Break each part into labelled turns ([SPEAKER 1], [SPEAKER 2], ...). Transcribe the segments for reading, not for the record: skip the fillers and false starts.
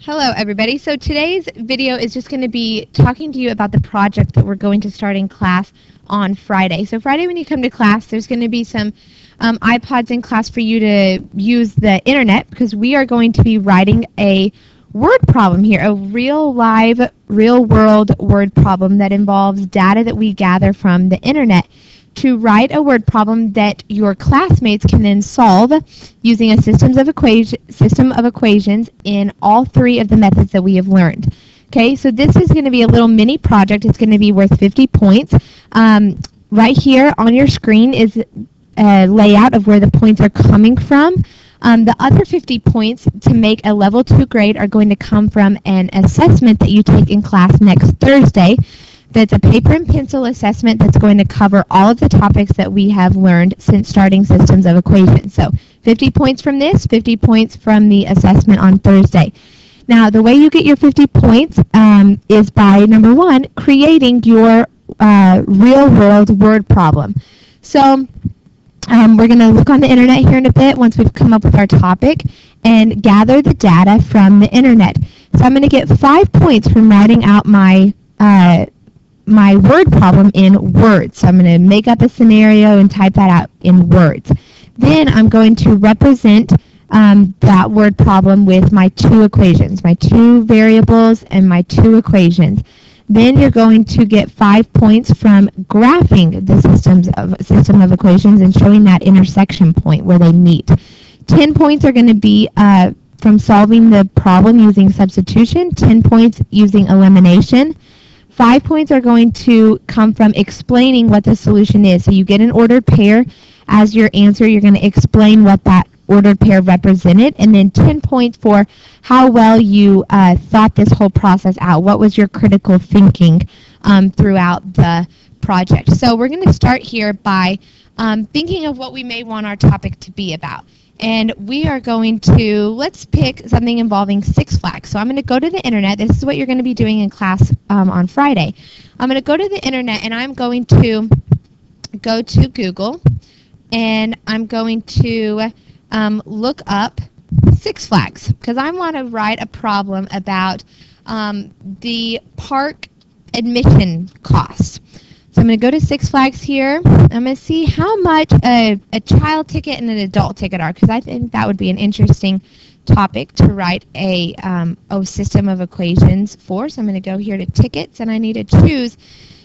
[SPEAKER 1] Hello everybody. So today's video is just going to be talking to you about the project that we're going to start in class on Friday. So Friday when you come to class, there's going to be some iPods in class for you to use the internet, because we are going to be writing a word problem here, a real live, real world word problem that involves data that we gather from the internet to write a word problem that your classmates can then solve using a system of equations in all three of the methods that we have learned. Okay, so this is going to be a little mini project. It's going to be worth 50 points. Right here on your screen is a layout of where the points are coming from. The other 50 points to make a level 2 grade are going to come from an assessment that you take in class next Thursday. That's a paper and pencil assessment that's going to cover all of the topics that we have learned since starting systems of equations. So 50 points from this, 50 points from the assessment on Thursday. Now, the way you get your 50 points is by, number one, creating your real-world word problem. So we're going to look on the internet here in a bit once we've come up with our topic and gather the data from the internet. So I'm going to get 5 points from writing out my word problem in words. So I'm going to make up a scenario and type that out in words. Then I'm going to represent that word problem with my two equations, my two variables and my two equations. Then you're going to get 5 points from graphing the system of equations and showing that intersection point where they meet. 10 points are going to be from solving the problem using substitution, 10 points using elimination. 5 points are going to come from explaining what the solution is. So you get an ordered pair as your answer. You're going to explain what that ordered pair represented. And then 10 points for how well you thought this whole process out. What was your critical thinking throughout the project? So we're going to start here by thinking of what we may want our topic to be about. And we are going to, let's pick something involving Six Flags. So I'm going to go to the internet. This is what you're going to be doing in class on Friday. I'm going to go to the internet and I'm going to go to Google and I'm going to look up Six Flags because I want to write a problem about the park admission costs. So I'm going to go to Six Flags here. I'm going to see how much a child ticket and an adult ticket are, because I think that would be an interesting topic to write a system of equations for. So I'm going to go here to tickets, and I need to choose,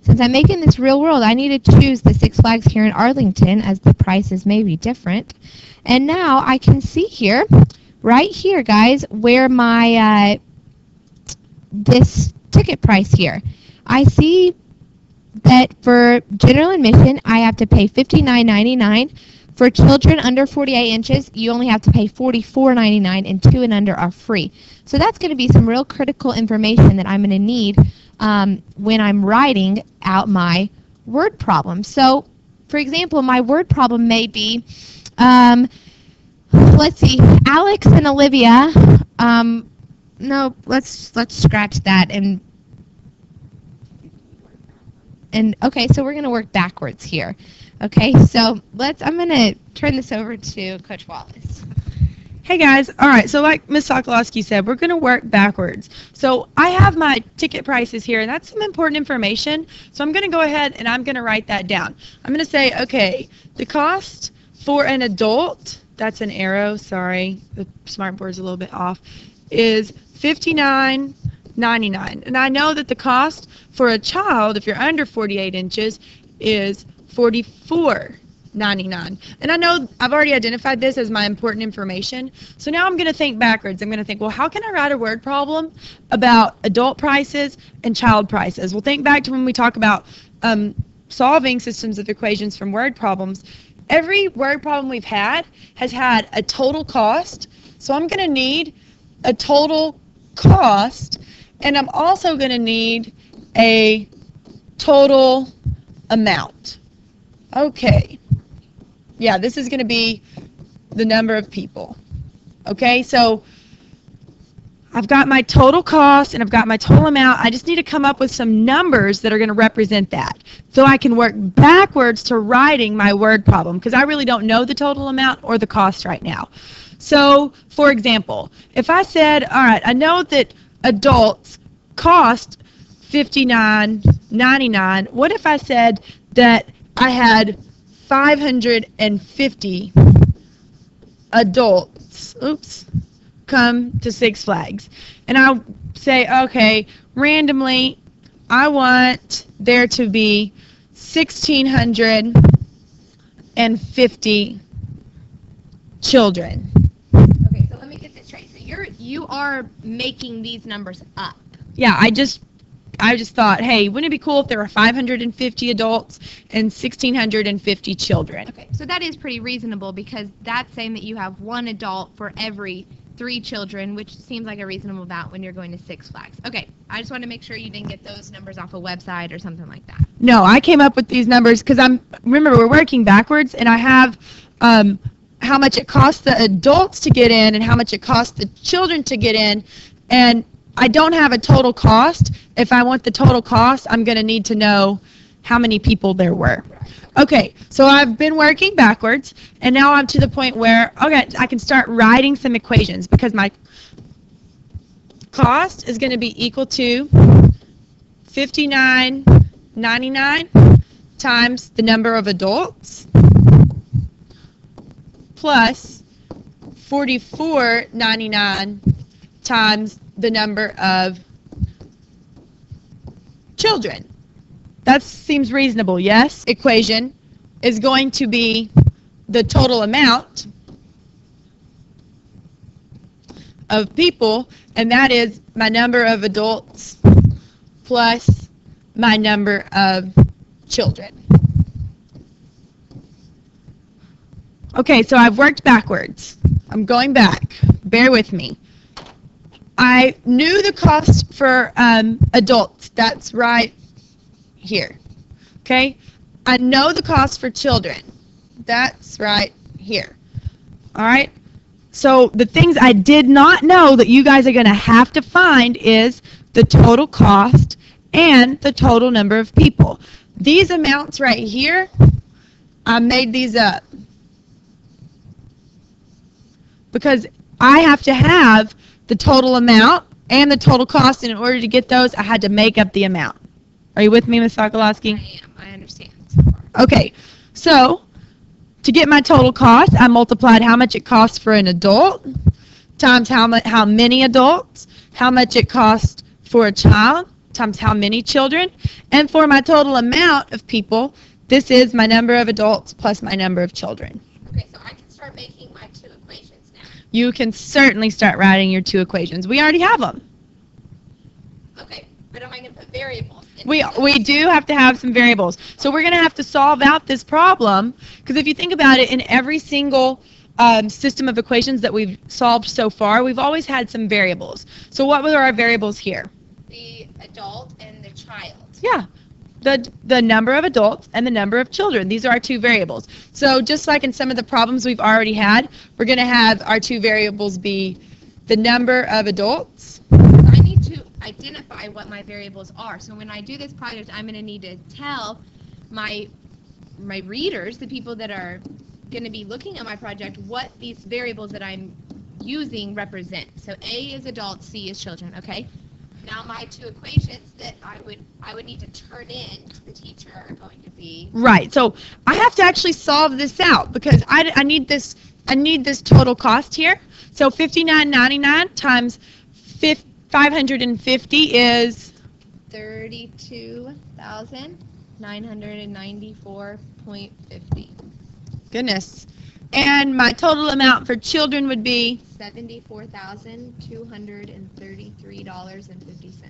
[SPEAKER 1] since I'm making this real world, I need to choose the Six Flags here in Arlington, as the prices may be different. And now I can see here, right here, guys, where my this ticket price here. I see that for general admission, I have to pay $59.99. For children under 48 inches, you only have to pay $44.99, and 2 and under are free. So that's going to be some real critical information that I'm going to need when I'm writing out my word problem. So, for example, my word problem may be, let's see, Alex and Olivia. No, let's scratch that and okay, so we're going to work backwards here. Okay, so I'm going to turn this over to Coach Wallace.
[SPEAKER 2] Hey guys, all right, so like Ms. Sokolowski said, we're going to work backwards. So I have my ticket prices here, and that's some important information. So I'm going to go ahead and I'm going to write that down. I'm going to say, okay, the cost for an adult, that's an arrow, sorry, the smartboard's a little bit off, is $59.99. And I know that the cost for a child, if you're under 48 inches, is $44.99. And I know I've already identified this as my important information. So now I'm going to think backwards. I'm going to think, well, how can I write a word problem about adult prices and child prices? Well, think back to when we talk about solving systems of equations from word problems. Every word problem we've had has had a total cost. So I'm going to need a total cost, and I'm also going to need a total amount. Okay. Yeah, this is going to be the number of people. Okay, so I've got my total cost and I've got my total amount. I just need to come up with some numbers that are going to represent that. So I can work backwards to writing my word problem, because I really don't know the total amount or the cost right now. So, for example, if I said, all right, I know that adults cost $59.99. What if I said that I had 550 adults, come to Six Flags? And I'll say, okay, randomly, I want there to be 1,650 children.
[SPEAKER 1] Okay, so let me get this straight. So you are making these numbers up.
[SPEAKER 2] Yeah, I just thought, hey, wouldn't it be cool if there were 550 adults and 1,650 children?
[SPEAKER 1] Okay, so that is pretty reasonable because that's saying that you have one adult for every 3 children, which seems like a reasonable amount when you're going to Six Flags. Okay, I just want to make sure you didn't get those numbers off a website or something like that.
[SPEAKER 2] No, I came up with these numbers because remember, we're working backwards, and I have how much it costs the adults to get in and how much it costs the children to get in, and I don't have a total cost. If I want the total cost, I'm going to need to know how many people there were. Okay, so I've been working backwards, and now I'm to the point where, okay, I can start writing some equations because my cost is going to be equal to $59.99 times the number of adults plus $44.99 times the number of children. That seems reasonable, yes? Equation is going to be the total amount of people, and that is my number of adults plus my number of children. Okay, so I've worked backwards. I'm going back. Bear with me. I knew the cost for adults. That's right here. Okay? I know the cost for children. That's right here. All right? So the things I did not know that you guys are going to have to find is the total cost and the total number of people. These amounts right here, I made these up because I have to have the total amount and the total cost, and in order to get those, I had to make up the amount. Are you with me, Ms. Sokolowski?
[SPEAKER 1] I am. I understand so far.
[SPEAKER 2] Okay, so to get my total cost, I multiplied how much it costs for an adult times how many adults, how much it costs for a child times how many children, and for my total amount of people, this is my number of adults plus my number of children.
[SPEAKER 1] Okay, so I can start making my 2 equations now.
[SPEAKER 2] You can certainly start writing your 2 equations. We already have them.
[SPEAKER 1] Okay, but am I going to put variables in?
[SPEAKER 2] We do have to have some variables. So we're going to have to solve out this problem, because if you think about it, in every single system of equations that we've solved so far, we've always had some variables. So what were our variables here?
[SPEAKER 1] The adult and the child.
[SPEAKER 2] Yeah, the number of adults and the number of children. These are our 2 variables. So just like in some of the problems we've already had, we're going to have our 2 variables be the number of adults.
[SPEAKER 1] I need to identify what my variables are. So when I do this project, I'm going to need to tell my readers, the people that are going to be looking at my project, what these variables that I'm using represent. So A is adults, C is children, okay? Now my 2 equations that I would need to turn in to the teacher are going to be...
[SPEAKER 2] Right, so I have to actually solve this out because I need this total cost here. So $59.99 times 550 is
[SPEAKER 1] 32,994.50.
[SPEAKER 2] Goodness. And my total amount for children would be
[SPEAKER 1] $74,233.50.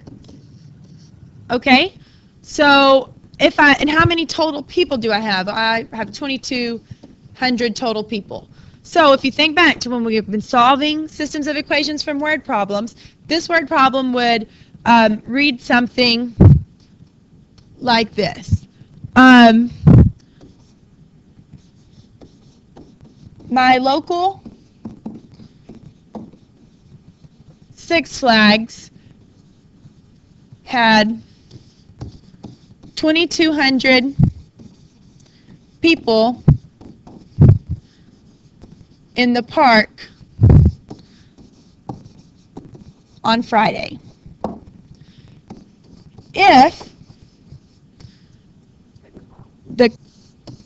[SPEAKER 2] okay. So and how many total people do I have? I have 2,200 total people. So if you think back to when we've been solving systems of equations from word problems, this word problem would read something like this. My local Six Flags had 2,200 people in the park on Friday. If the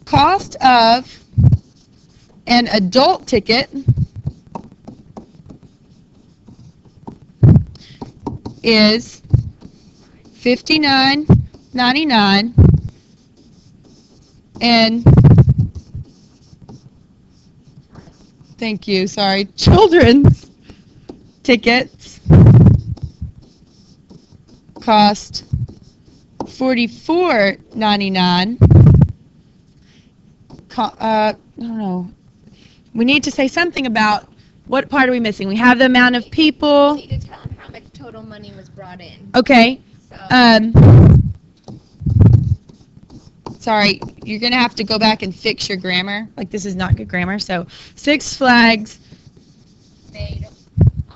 [SPEAKER 2] cost of an adult ticket is $59.99 and thank you, sorry, children's tickets cost $44.99. I don't know. We need to say something about what part are we missing. We have the amount of people.
[SPEAKER 1] We need to tell them how much total money was brought in.
[SPEAKER 2] Okay.
[SPEAKER 1] So,
[SPEAKER 2] Sorry, you're going to have to go back and fix your grammar. Like, this is not good grammar. So, Six Flags
[SPEAKER 1] made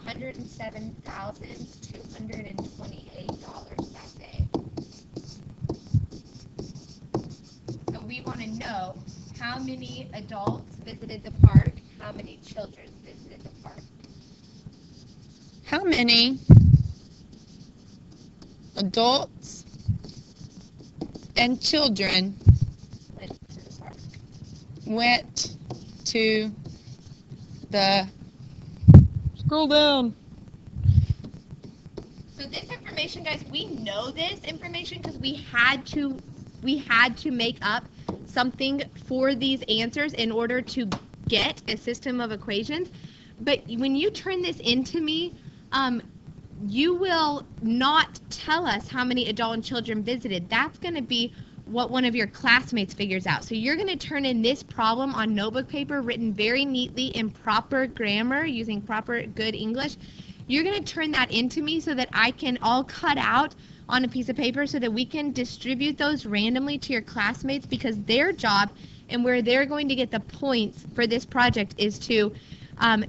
[SPEAKER 1] $107,228 that day. So we want to know how many adults visited the park, how many children visited the park.
[SPEAKER 2] How many adults and children went to the scroll down.
[SPEAKER 1] So this information, guys, we know this information because we had to make up something for these answers in order to get a system of equations. But when you turn this into me, you will not tell us how many adult and children visited. That's going to be what one of your classmates figures out. So you're going to turn in this problem on notebook paper written very neatly in proper grammar using proper good English. You're going to turn that into me so that I can all cut out on a piece of paper so that we can distribute those randomly to your classmates, because their job and where they're going to get the points for this project is to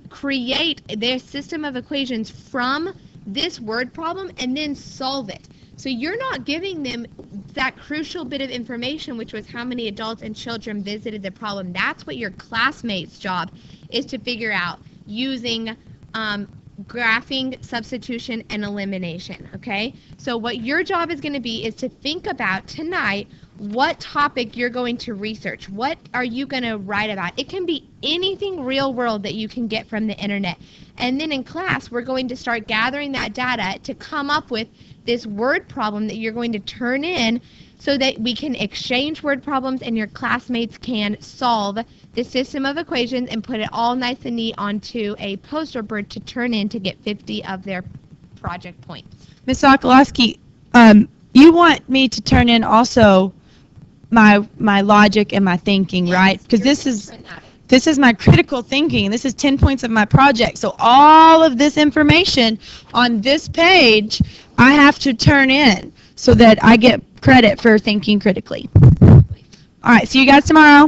[SPEAKER 1] create their system of equations from this word problem and then solve it. So you're not giving them that crucial bit of information, which was how many adults and children visited the problem. That's what your classmates' job is to figure out using graphing, substitution, and elimination, okay? So what your job is going to be is to think about tonight what topic you're going to research. What are you going to write about? It can be anything real world that you can get from the internet. And then in class, we're going to start gathering that data to come up with this word problem that you're going to turn in so that we can exchange word problems and your classmates can solve the system of equations and put it all nice and neat onto a poster board to turn in to get 50 of their project points.
[SPEAKER 2] Ms. Sokolowski, you want me to turn in also my logic and my thinking,
[SPEAKER 1] Yes,
[SPEAKER 2] right? Because
[SPEAKER 1] you're
[SPEAKER 2] this is
[SPEAKER 1] gonna turn that in.
[SPEAKER 2] This is my critical thinking. This is 10 points of my project. So all of this information on this page, I have to turn in so that I get credit for thinking critically. All right, see you guys tomorrow.